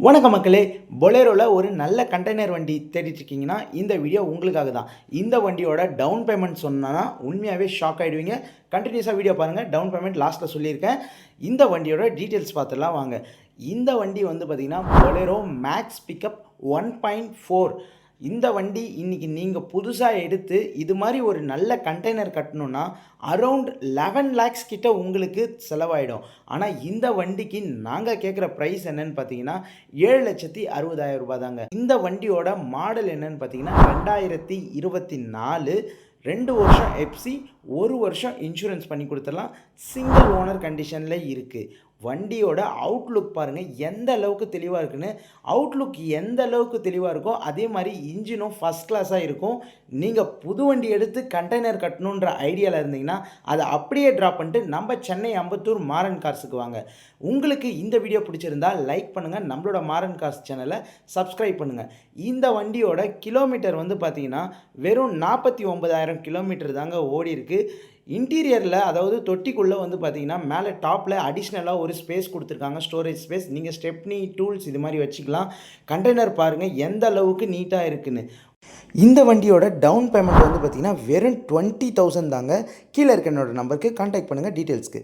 வணக்கம் மக்களே. பொலேரோவில் ஒரு நல்ல கண்டெய்னர் வண்டி தேடிட்டு இருக்கீங்கன்னா இந்த வீடியோ உங்களுக்காக தான். இந்த வண்டியோட டவுன் பேமெண்ட் சொன்னா உண்மையாகவே ஷாக் ஆகிடுவீங்க. கண்டினியூஸாக வீடியோ பாருங்கள். டவுன் பேமெண்ட் லாஸ்ட்டில் சொல்லியிருக்கேன். இந்த வண்டியோட டீட்டெயில்ஸ் பார்த்துலாம் வாங்க. இந்த வண்டி வந்து பார்த்திங்கன்னா பொலேரோ மேக்ஸ் பிக்கப் 1.4. இந்த வண்டி இன்றைக்கி நீங்கள் புதுசாக எடுத்து இது மாதிரி ஒரு நல்ல கண்டெய்னர் கட்டணுன்னா அரவுண்ட் 11 lakhs கிட்ட உங்களுக்கு செலவாயிடும். ஆனால் இந்த வண்டிக்கு நாங்கள் கேட்குற ப்ரைஸ் என்னன்னு பார்த்தீங்கன்னா 7,60,000 ரூபாய் தாங்க. இந்த வண்டியோட மாடல் என்னன்னு பார்த்தீங்கன்னா 2024, 2 வருஷம் எஃப்சி, 1 வருஷம் இன்சூரன்ஸ் பண்ணி கொடுத்துடலாம். சிங்கிள் ஓனர் கண்டிஷனில் இருக்குது. வண்டியோட அவுட்லுக் பாருங்கள் எந்த அளவுக்கு தெளிவாக இருக்குன்னு. அவுட்லுக் எந்த அளவுக்கு தெளிவாக இருக்கோ அதே மாதிரி இன்ஜினும் ஃபஸ்ட் கிளாஸாக இருக்கும். நீங்கள் புது வண்டி எடுத்து கண்டெய்னர் கட்டணுன்ற ஐடியாவில் இருந்தீங்கன்னா அதை அப்படியே ட்ராப் பண்ணிட்டு நம்ம சென்னை அம்பத்தூர் மாறன் கார்ஸுக்கு வாங்க. உங்களுக்கு இந்த வீடியோ பிடிச்சிருந்தா லைக் பண்ணுங்கள், நம்மளோட மாறன் கார்ஸ் சேனலை சப்ஸ்கிரைப் பண்ணுங்கள். இந்த வண்டியோட கிலோமீட்டர் வந்து பார்த்திங்கன்னா வெறும் 49,000 கிலோமீட்டர் தாங்க ஓடி இருக்குது. இன்டீரியரில் அதாவது தொட்டிக்குள்ளே வந்து பார்த்திங்கன்னா மேலே டாப்பில் அடிஷ்னலாக ஒரு ஸ்பேஸ் கொடுத்துருக்காங்க, ஸ்டோரேஜ் ஸ்பேஸ். நீங்கள் ஸ்டெப்னி, டூல்ஸ் இது மாதிரி வச்சுக்கலாம். கண்டெய்னர் பாருங்கள் எந்த அளவுக்கு நீட்டாக இருக்குன்னு. இந்த வண்டியோட டவுன் பேமெண்ட் வந்து பார்த்திங்கன்னா வெறும் 20,000 தாங்க. கீழே இருக்க என்னோட நம்பருக்கு கான்டாக்ட் பண்ணுங்கள் டீட்டெயில்ஸ்க்கு.